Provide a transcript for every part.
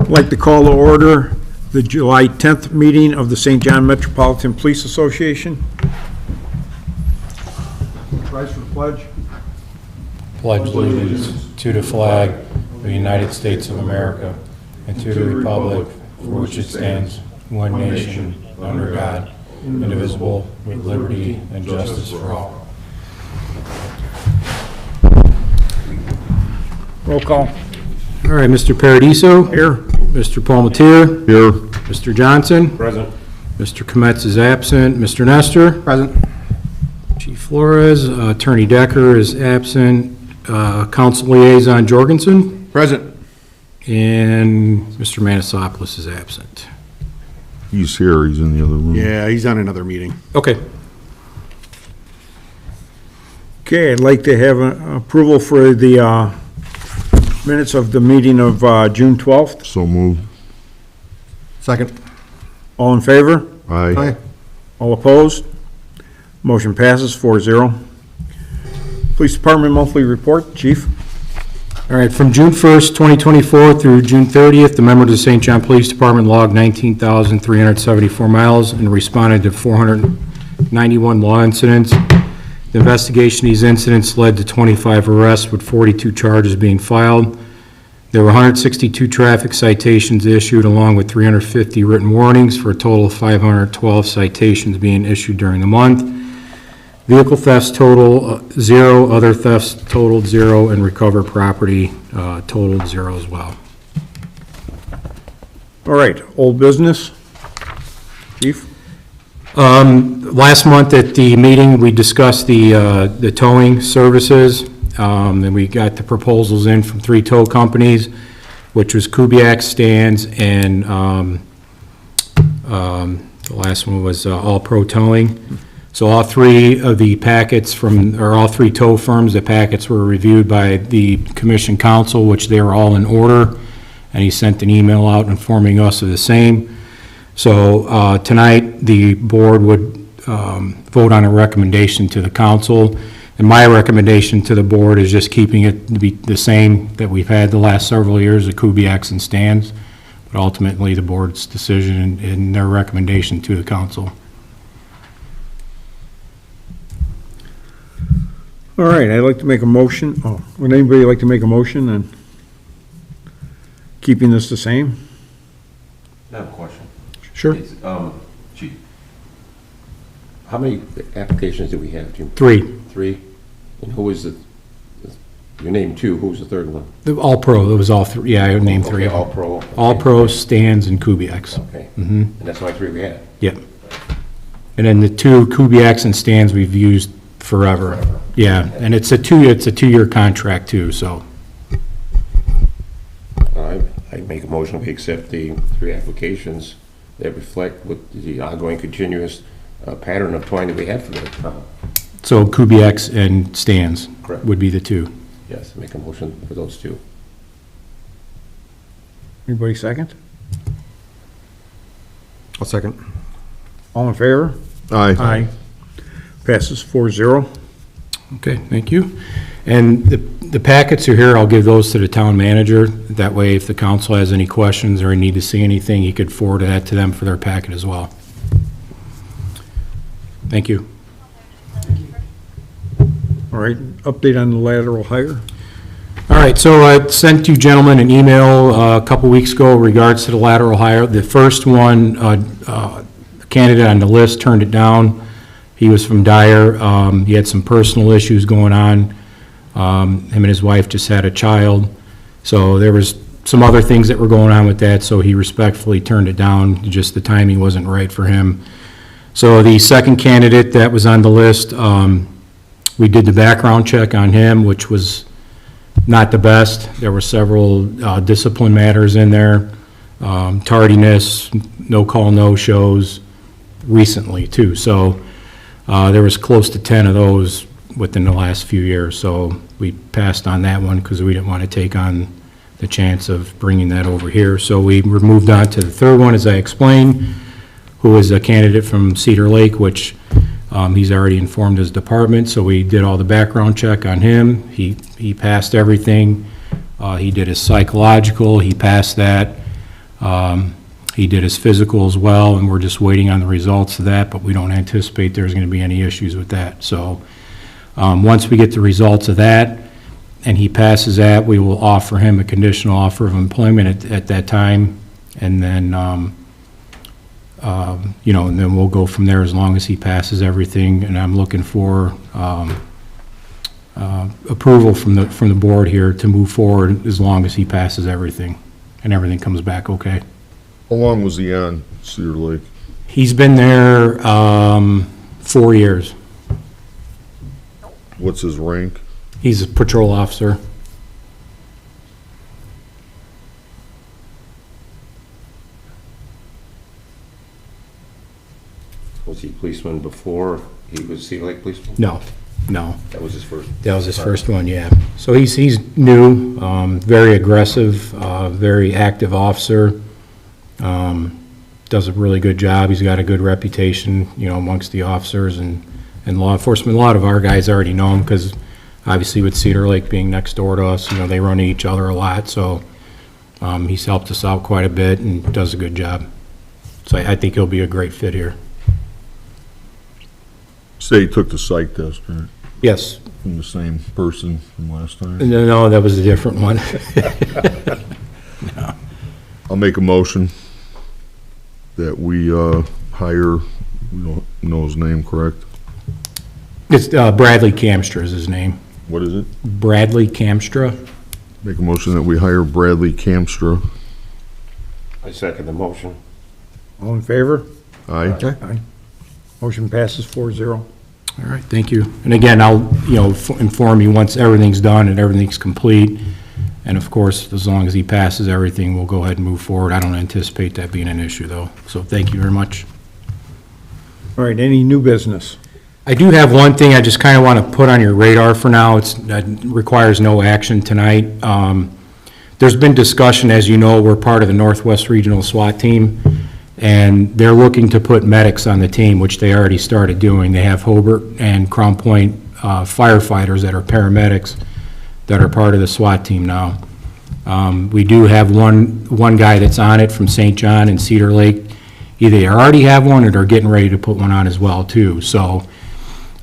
I'd like to call to order the July 10th meeting of the St. John Metropolitan Police Association. Rise for the pledge. Pledge allegiance to the flag of the United States of America and to the republic for which it stands, one nation, under God, indivisible, with liberty and justice for all. Roll call. All right, Mr. Paradiso. Here. Mr. Palmatier. Here. Mr. Johnson. Present. Mr. Kometz is absent. Mr. Nestor. Present. Chief Flores. Attorney Decker is absent. Council Liaison Jorgensen. Present. And Mr. Manasopoulos is absent. He's here, he's in the other room. Yeah, he's on another meeting. Okay. Okay, I'd like to have approval for the minutes of the meeting of June 12th. So moved. Second. All in favor? Aye. All opposed? Motion passes 4-0. Police Department monthly report, Chief. All right, from June 1st, 2024 through June 30th, the members of the St. John Police Department logged 19,374 miles and responded to 491 law incidents. The investigation of these incidents led to 25 arrests with 42 charges being filed. There were 162 traffic citations issued along with 350 written warnings for a total of 512 citations being issued during the month. Vehicle thefts total 0, other thefts totaled 0, and recovered property totaled 0 as well. All right, old business. Chief? Last month at the meeting, we discussed the towing services, and we got the proposals in from 3 tow companies, which was Kubiak, Stans, and the last one was All Pro Towing. So all 3 of the packets all 3 tow firms, the packets were reviewed by the Commission Council, which they were all in order, and he sent an email out informing us of the same. So tonight, the board would vote on a recommendation to the council, and my recommendation to the board is just keeping it to be the same that we've had the last several years, the Kubiaks and Stans, but ultimately the board's decision and their recommendation to the council. All right, I'd like to make a motion. Oh, would anybody like to make a motion on keeping this the same? I have a question. Sure. It's, Chief, how many applications do we have, Jim? 3. 3? And who was you named 2, who was the third one? All Pro, it was all 3, yeah, I named 3 Okay, of them. All Pro. Okay. All Pro, Stans, and Kubiaks. Okay. Mm-hmm. And that's only 3 we had? Yep. And then the 2 Kubiaks and Stans we've used forever. Yeah, and it's a 2-year contract too, so. I make a motion, we accept the 3 applications that reflect what the ongoing continuous pattern of towing that we have for the So Kubiaks and Stans Correct. would be the 2. Yes, make a motion for those 2. Anybody second? I'll second. All in favor? Aye. Passes 4-0. Okay, thank you. And the packets are here, I'll give those to the town manager. That way, if the council has any questions or need to see anything, he could forward that to them for their packet as well. Thank you. All right, update on the lateral hire. All right, so I sent you gentlemen an email a couple weeks ago in regards to the lateral hire. The first one, the candidate on the list turned it down. He was from Dyer. He had some personal issues going on. Him and his wife just had a child. So there was some other things that were going on with that, so he respectfully turned it down. Just the timing wasn't right for him. So the second candidate that was on the list, we did the background check on him, which was not the best. There were several discipline matters in there, tardiness, no call, no shows recently too. So there was close to 10 of those within the last few years. So we passed on that one because we didn't want to take on the chance of bringing that over here. So we moved on to the third one, as I explained, who is a candidate from Cedar Lake, which he's already informed his department. So we did all the background check on him. He passed everything. He did his psychological. He passed that. He did his physical as well, and we're just waiting on the results of that, but we don't anticipate there's going to be any issues with that. So once we get the results of that, and he passes that, we will offer him a conditional offer of employment at that time, and then, you know, and then we'll go from there as long as he passes everything, and I'm looking for approval from the board here to move forward as long as he passes everything, and everything comes back okay. How long was he on Cedar Lake? He's been there 4 years. What's his rank? He's a patrol officer. Was he policeman before he was Cedar Lake policeman? No, no. That was his first? That was his first one, yeah. So he's new, very aggressive, very active officer. Does a really good job. He's got a good reputation, you know, amongst the officers and law enforcement. A lot of our guys already know him because obviously with Cedar Lake being next door to us, you know, they run into each other a lot. So he's helped us out quite a bit and does a good job. So I think he'll be a great fit here. Say he took the psych test, right? Yes. From the same person from last time? No, that was a different one. I'll make a motion that we hire, we don't know his name, correct? It's Bradley Kamstra is his name. What is it? Bradley Kamstra. Make a motion that we hire Bradley Kamstra. I second the motion. All in favor? Aye. Aye. Motion passes 4-0. All right, thank you. And again, I'll, you know, inform you once everything's done and everything's complete. And of course, as long as he passes everything, we'll go ahead and move forward. I don't anticipate that being an issue, though. So thank you very much. All right, any new business? I do have one thing I just kind of want to put on your radar for now. It requires no action tonight. There's been discussion, as you know, we're part of the Northwest Regional SWAT team, and they're looking to put medics on the team, which they already started doing. They have Hobart and Crown Point firefighters that are paramedics that are part of the SWAT team now. We do have one guy that's on it from St. John and Cedar Lake. Either they already have one or they're getting ready to put one on as well, too. So,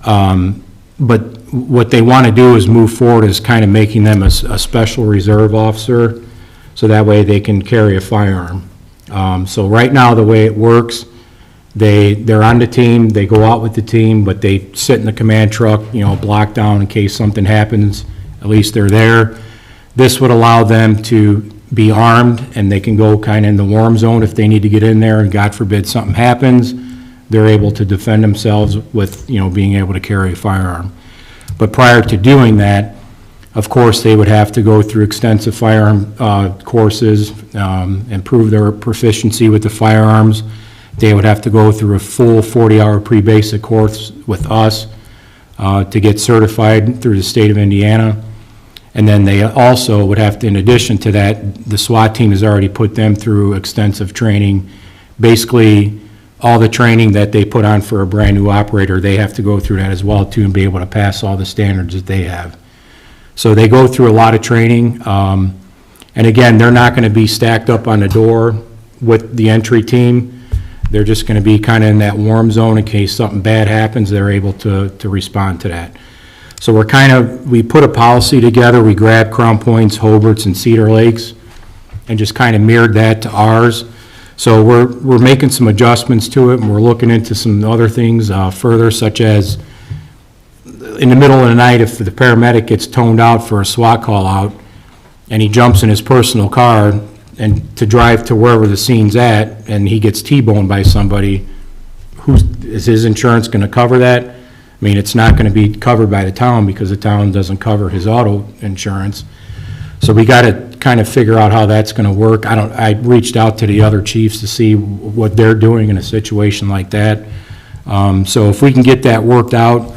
but what they want to do is move forward is kind of making them a special reserve officer, so that way they can carry a firearm. So right now, the way it works, they're on the team, they go out with the team, but they sit in the command truck, you know, blocked down in case something happens. At least they're there. This would allow them to be armed, and they can go kind of in the warm zone if they need to get in there, and God forbid something happens, they're able to defend themselves with, you know, being able to carry a firearm. But prior to doing that, of course, they would have to go through extensive firearm courses, improve their proficiency with the firearms. They would have to go through a full 40-hour pre-basic course with us to get certified through the state of Indiana. And then they also would have to, in addition to that, the SWAT team has already put them through extensive training. Basically, all the training that they put on for a brand-new operator, they have to go through that as well, too, and be able to pass all the standards that they have. So they go through a lot of training. And again, they're not going to be stacked up on the door with the entry team. They're just going to be kind of in that warm zone in case something bad happens, they're able to respond to that. So we put a policy together, we grabbed Crown Points, Hobarts, and Cedar Lakes, and just kind of mirrored that to ours. So we're making some adjustments to it, and we're looking into some other things further, such as in the middle of the night, if the paramedic gets toned out for a SWAT call out, and he jumps in his personal car and to drive to wherever the scene's at, and he gets T-boned by somebody, is his insurance going to cover that? I mean, it's not going to be covered by the town because the town doesn't cover his auto insurance. So we got to kind of figure out how that's going to work. I reached out to the other chiefs to see what they're doing in a situation like that. So if we can get that worked out,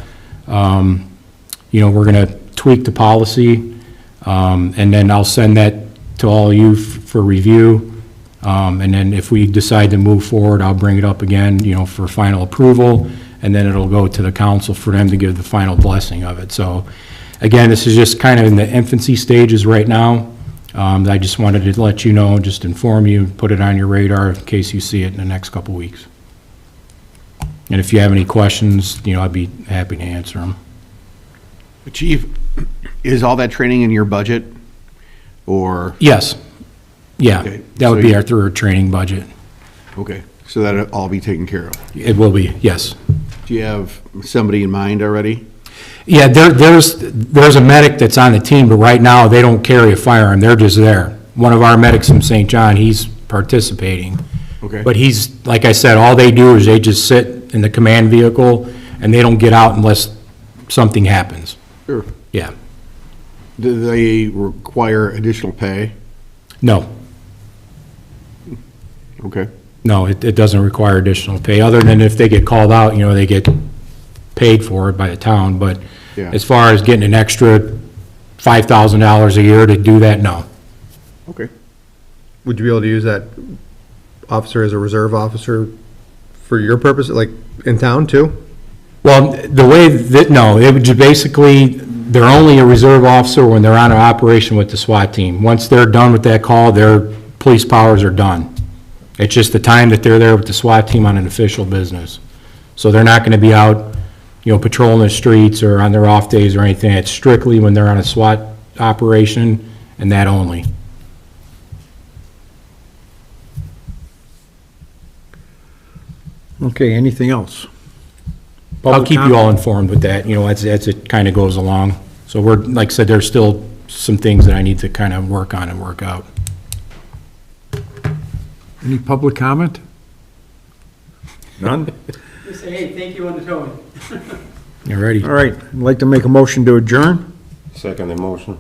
you know, we're going to tweak the policy, and then I'll send that to all of you for review. And then if we decide to move forward, I'll bring it up again, you know, for final approval, and then it'll go to the council for them to give the final blessing of it. So again, this is just kind of in the infancy stages right now. I just wanted to let you know, just inform you, put it on your radar in case you see it in the next couple weeks. And if you have any questions, I'd be happy to answer them. Chief, is all that training in your budget? Or, Yes. Yeah, Okay, that would so be you- our through training budget. okay, so that'll all be taken care of. It will be, yes. Do you have somebody in mind already? Yeah, there's a medic that's on the team, but right now, they don't carry a firearm, they're just there. One of our medics from St. John, he's participating. Okay. But he's, like I said, all they do is they just sit in the command vehicle, and they don't get out unless something happens. Sure. Yeah, Do they require additional pay? no, Okay. no, it doesn't require additional pay, other than if they get called out, they get paid for it by the town, but Yeah. as far as getting an extra $5,000 a year to do that, no. Okay. Would you be able to use that officer as a reserve officer for your purpose, like in town too? Well, the way that, no, it would just basically, they're only a reserve officer when they're on an operation with the SWAT team. Once they're done with that call, their police powers are done. It's just the time that they're there with the SWAT team on an official business. So they're not gonna be out, patrolling the streets or on their off days or anything. It's strictly when they're on a SWAT operation, and that only. Okay, anything else? I'll Public keep you comment? all informed with that, as it kind of goes along. So we're, like I said, there's still some things that I need to kind of work on and work out. Any public comment? None? Just say, hey, thank you on the towing. You ready? All right, I'd like to make a motion to adjourn. Second the motion.